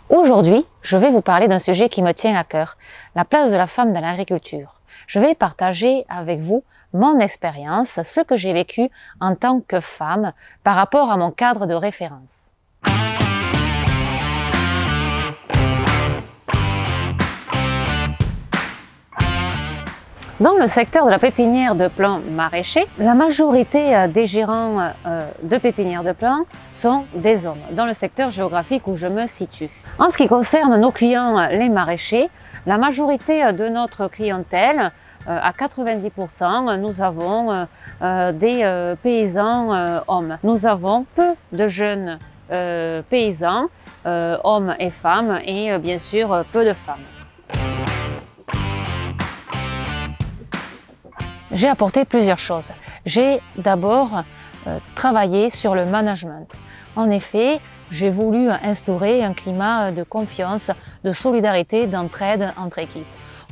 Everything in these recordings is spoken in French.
Aujourd'hui, je vais vous parler d'un sujet qui me tient à cœur, la place de la femme dans l'agriculture. Je vais partager avec vous mon expérience, ce que j'ai vécu en tant que femme par rapport à mon cadre de référence. Dans le secteur de la pépinière de plants maraîchers, la majorité des gérants de pépinières de plants sont des hommes, dans le secteur géographique où je me situe. En ce qui concerne nos clients, les maraîchers, la majorité de notre clientèle, à 90%, nous avons des paysans hommes. Nous avons peu de jeunes paysans, hommes et femmes, et bien sûr peu de femmes. J'ai apporté plusieurs choses. J'ai d'abord travaillé sur le management. En effet, j'ai voulu instaurer un climat de confiance, de solidarité, d'entraide entre équipes.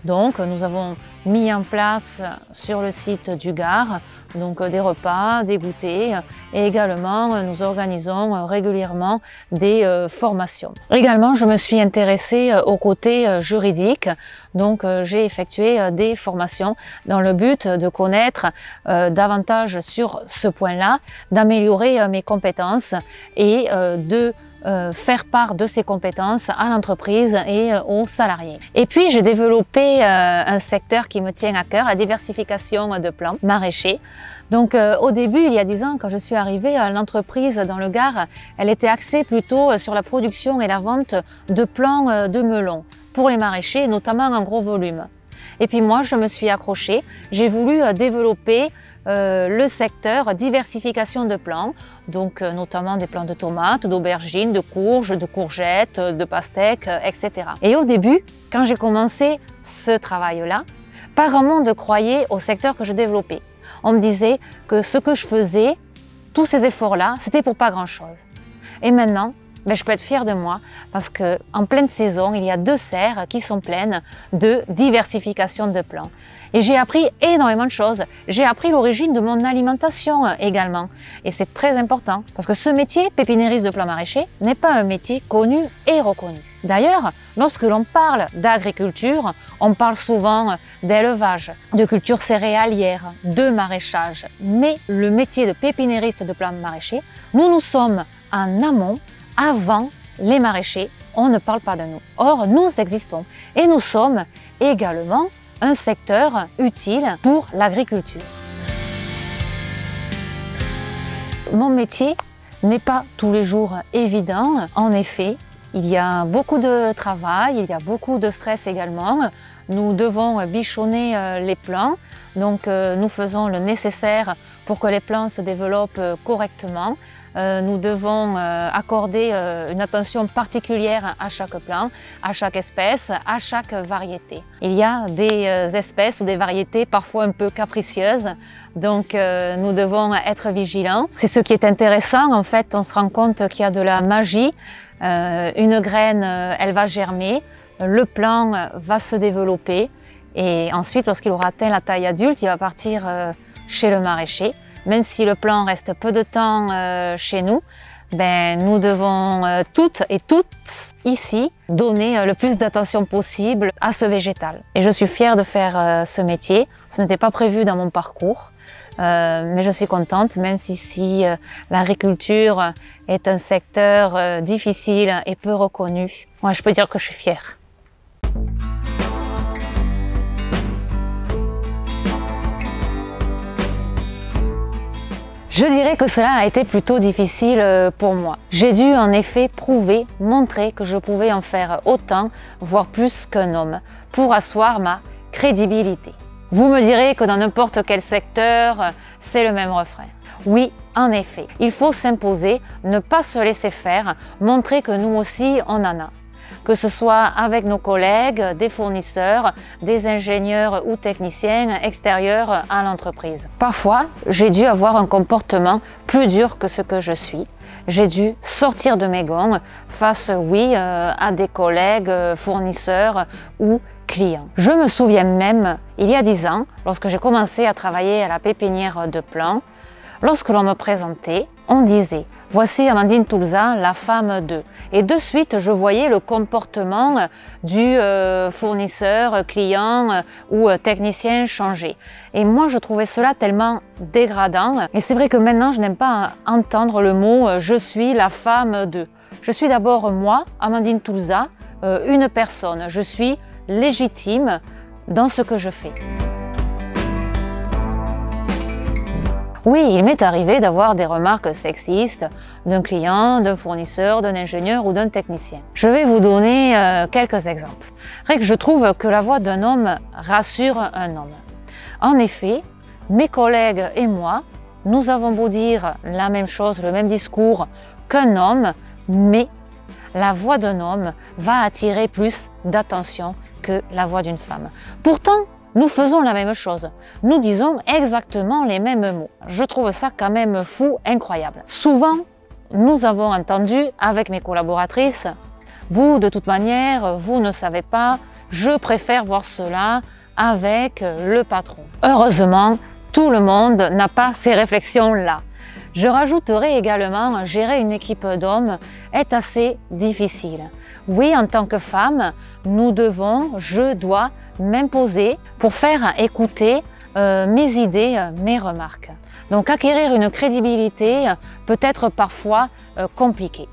Donc, nous avons mis en place sur le site du Gard des repas, des goûters, et également nous organisons régulièrement des formations. Également, je me suis intéressée au côté juridique, donc j'ai effectué des formations dans le but de connaître davantage sur ce point-là, d'améliorer mes compétences et de faire part de ces compétences à l'entreprise et aux salariés. Et puis j'ai développé un secteur qui me tient à cœur, la diversification de plants maraîchers. Donc au début, il y a 10 ans, quand je suis arrivée à l'entreprise dans le Gard, elle était axée plutôt sur la production et la vente de plants de melons pour les maraîchers, notamment en gros volume. Et puis moi, je me suis accrochée, j'ai voulu développer le secteur diversification de plants, donc notamment des plants de tomates, d'aubergines, de courges, de courgettes, de pastèques, etc. Et au début, quand j'ai commencé ce travail-là, pas grand monde croyait au secteur que je développais. On me disait que ce que je faisais, tous ces efforts-là, c'était pour pas grand-chose. Et maintenant, je peux être fière de moi parce qu'en pleine saison, il y a 2 serres qui sont pleines de diversification de plants. Et j'ai appris énormément de choses. J'ai appris l'origine de mon alimentation également. Et c'est très important parce que ce métier, pépiniériste de plants maraîchers, n'est pas un métier connu et reconnu. D'ailleurs, lorsque l'on parle d'agriculture, on parle souvent d'élevage, de culture céréalière, de maraîchage. Mais le métier de pépiniériste de plants maraîchers, nous sommes en amont, avant les maraîchers, on ne parle pas de nous. Or, nous existons et nous sommes également un secteur utile pour l'agriculture. Mon métier n'est pas tous les jours évident. En effet, il y a beaucoup de travail, il y a beaucoup de stress également. Nous devons bichonner les plants, donc nous faisons le nécessaire pour que les plants se développent correctement. Nous devons accorder une attention particulière à chaque plant, à chaque espèce, à chaque variété. Il y a des espèces ou des variétés parfois un peu capricieuses, donc nous devons être vigilants. C'est ce qui est intéressant, en fait, on se rend compte qu'il y a de la magie. Une graine, elle va germer, le plant va se développer et ensuite, lorsqu'il aura atteint la taille adulte, il va partir chez le maraîcher. Même si le plant reste peu de temps chez nous, nous devons toutes et tous ici donner le plus d'attention possible à ce végétal. Et je suis fière de faire ce métier. Ce n'était pas prévu dans mon parcours, mais je suis contente, même si l'agriculture est un secteur difficile et peu reconnu. Moi, je peux dire que je suis fière. Je dirais que cela a été plutôt difficile pour moi. J'ai dû en effet prouver, montrer que je pouvais en faire autant, voire plus qu'un homme, pour asseoir ma crédibilité. Vous me direz que dans n'importe quel secteur, c'est le même refrain. Oui, en effet, il faut s'imposer, ne pas se laisser faire, montrer que nous aussi on en a. Que ce soit avec nos collègues, des fournisseurs, des ingénieurs ou techniciens extérieurs à l'entreprise. Parfois, j'ai dû avoir un comportement plus dur que ce que je suis. J'ai dû sortir de mes gonds face, à des collègues, fournisseurs ou clients. Je me souviens même, il y a 10 ans, lorsque j'ai commencé à travailler à la pépinière de plants, lorsque l'on me présentait, on disait Voici Amandine Toulza, la femme de. Et de suite, je voyais le comportement du fournisseur, client ou technicien changer. Et moi, je trouvais cela tellement dégradant. Et c'est vrai que maintenant, je n'aime pas entendre le mot « je suis la femme de ». Je suis d'abord moi, Amandine Toulza, une personne. Je suis légitime dans ce que je fais. Oui, il m'est arrivé d'avoir des remarques sexistes d'un client, d'un fournisseur, d'un ingénieur ou d'un technicien. Je vais vous donner quelques exemples. Je trouve que la voix d'un homme rassure un homme. En effet, mes collègues et moi, nous avons beau dire la même chose, le même discours qu'un homme, mais la voix d'un homme va attirer plus d'attention que la voix d'une femme. Pourtant, nous faisons la même chose. Nous disons exactement les mêmes mots. Je trouve ça quand même fou, incroyable. Souvent, nous avons entendu avec mes collaboratrices, vous, de toute manière, vous ne savez pas, je préfère voir cela avec le patron. Heureusement, tout le monde n'a pas ces réflexions-là. Je rajouterai également, gérer une équipe d'hommes est assez difficile. Oui, en tant que femme, nous devons, je dois m'imposer pour faire écouter mes idées, mes remarques. Donc acquérir une crédibilité peut être parfois compliqué.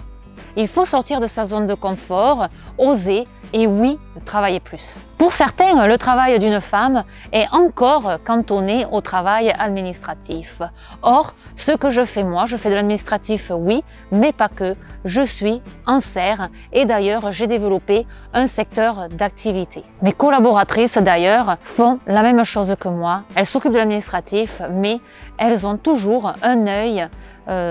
Il faut sortir de sa zone de confort, oser et oui, travailler plus. Pour certains, le travail d'une femme est encore cantonné au travail administratif. Or, ce que je fais moi, je fais de l'administratif, oui, mais pas que. Je suis en serre et d'ailleurs, j'ai développé un secteur d'activité. Mes collaboratrices d'ailleurs font la même chose que moi. Elles s'occupent de l'administratif, mais elles ont toujours un œil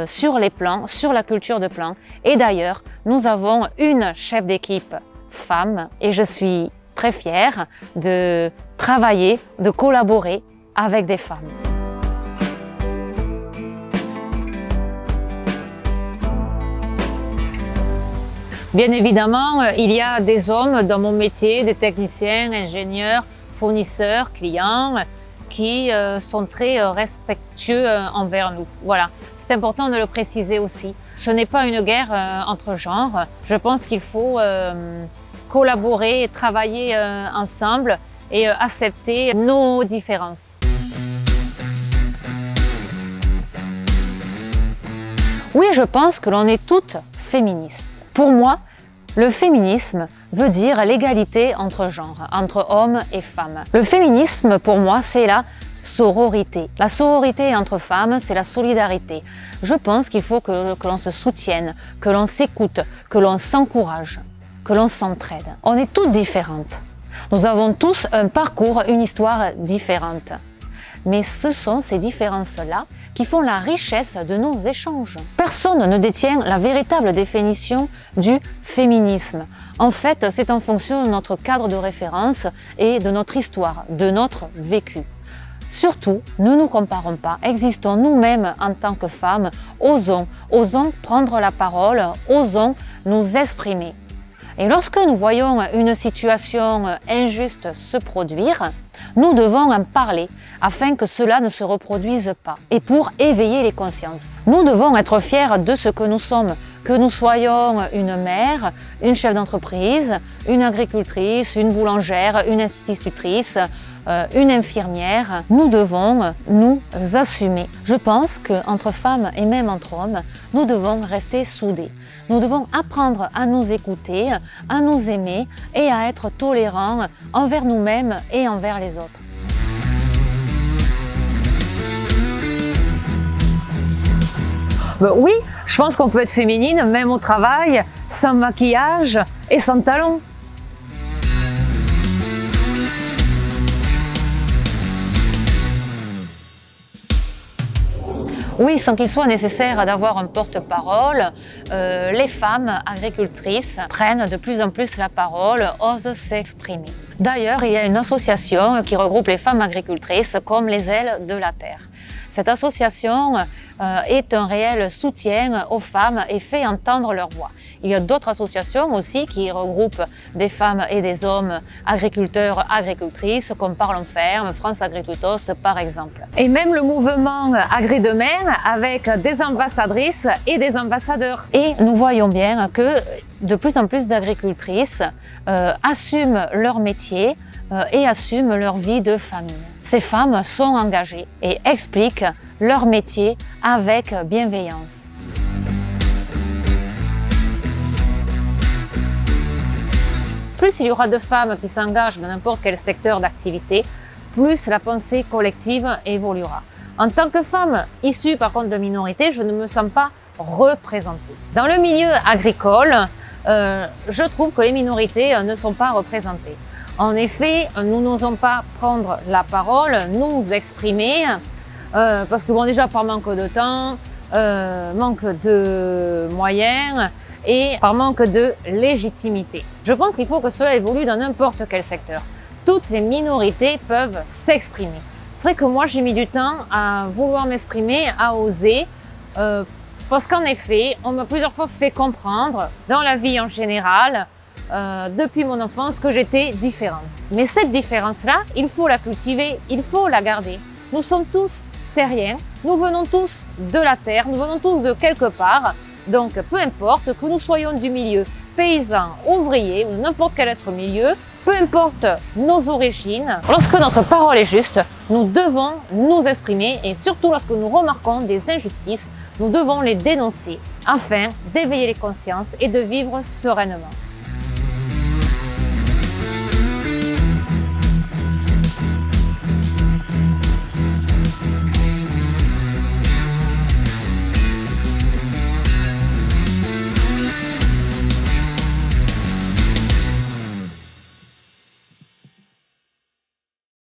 sur les plans, sur la culture de plan. Et d'ailleurs, nous avons une chef d'équipe femme et je suis très fière de travailler, de collaborer avec des femmes. Bien évidemment, il y a des hommes dans mon métier, des techniciens, ingénieurs, fournisseurs, clients, qui sont très respectueux envers nous. Voilà. C'est important de le préciser aussi. Ce n'est pas une guerre entre genres. Je pense qu'il faut collaborer, travailler ensemble et accepter nos différences. Oui, je pense que l'on est toutes féministes. Pour moi, le féminisme veut dire l'égalité entre genres, entre hommes et femmes. Le féminisme, pour moi, c'est la sororité. La sororité entre femmes, c'est la solidarité. Je pense qu'il faut que l'on se soutienne, que l'on s'écoute, que l'on s'encourage, que l'on s'entraide. On est toutes différentes. Nous avons tous un parcours, une histoire différente. Mais ce sont ces différences-là qui font la richesse de nos échanges. Personne ne détient la véritable définition du féminisme. En fait, c'est en fonction de notre cadre de référence et de notre histoire, de notre vécu. Surtout, ne nous comparons pas, existons nous-mêmes en tant que femmes, osons prendre la parole, osons nous exprimer. Et lorsque nous voyons une situation injuste se produire, nous devons en parler afin que cela ne se reproduise pas et pour éveiller les consciences. Nous devons être fiers de ce que nous sommes, que nous soyons une mère, une chef d'entreprise, une agricultrice, une boulangère, une institutrice, une infirmière. Nous devons nous assumer. Je pense qu'entre femmes et même entre hommes, nous devons rester soudés. Nous devons apprendre à nous écouter, à nous aimer et à être tolérants envers nous-mêmes et envers les autres. Oui, je pense qu'on peut être féminine même au travail, sans maquillage et sans talons. Oui, sans qu'il soit nécessaire d'avoir un porte-parole, les femmes agricultrices prennent de plus en plus la parole, osent s'exprimer. D'ailleurs, il y a une association qui regroupe les femmes agricultrices comme les Ailes de la Terre. Cette association est un réel soutien aux femmes et fait entendre leur voix. Il y a d'autres associations aussi qui regroupent des femmes et des hommes agriculteurs, agricultrices, comme Parlons Ferme, France Agritwitos par exemple. Et même le mouvement Agri-Demain avec des ambassadrices et des ambassadeurs. Et nous voyons bien que de plus en plus d'agricultrices assument leur métier et assument leur vie de famille. Ces femmes sont engagées et expliquent leur métier avec bienveillance. Plus il y aura de femmes qui s'engagent dans n'importe quel secteur d'activité, plus la pensée collective évoluera. En tant que femme issue par contre de minorités, je ne me sens pas représentée. Dans le milieu agricole, je trouve que les minorités ne sont pas représentées. En effet, nous n'osons pas prendre la parole, nous exprimer, parce que bon, déjà par manque de temps, manque de moyens et par manque de légitimité. Je pense qu'il faut que cela évolue dans n'importe quel secteur. Toutes les minorités peuvent s'exprimer. C'est vrai que moi j'ai mis du temps à vouloir m'exprimer, à oser, parce qu'en effet, on m'a plusieurs fois fait comprendre, dans la vie en général, depuis mon enfance, que j'étais différente. Mais cette différence-là, il faut la cultiver, il faut la garder. Nous sommes tous terriens, nous venons tous de la terre, nous venons tous de quelque part. Donc peu importe que nous soyons du milieu paysan, ouvrier ou n'importe quel autre milieu, peu importe nos origines, lorsque notre parole est juste, nous devons nous exprimer et surtout lorsque nous remarquons des injustices, nous devons les dénoncer afin d'éveiller les consciences et de vivre sereinement.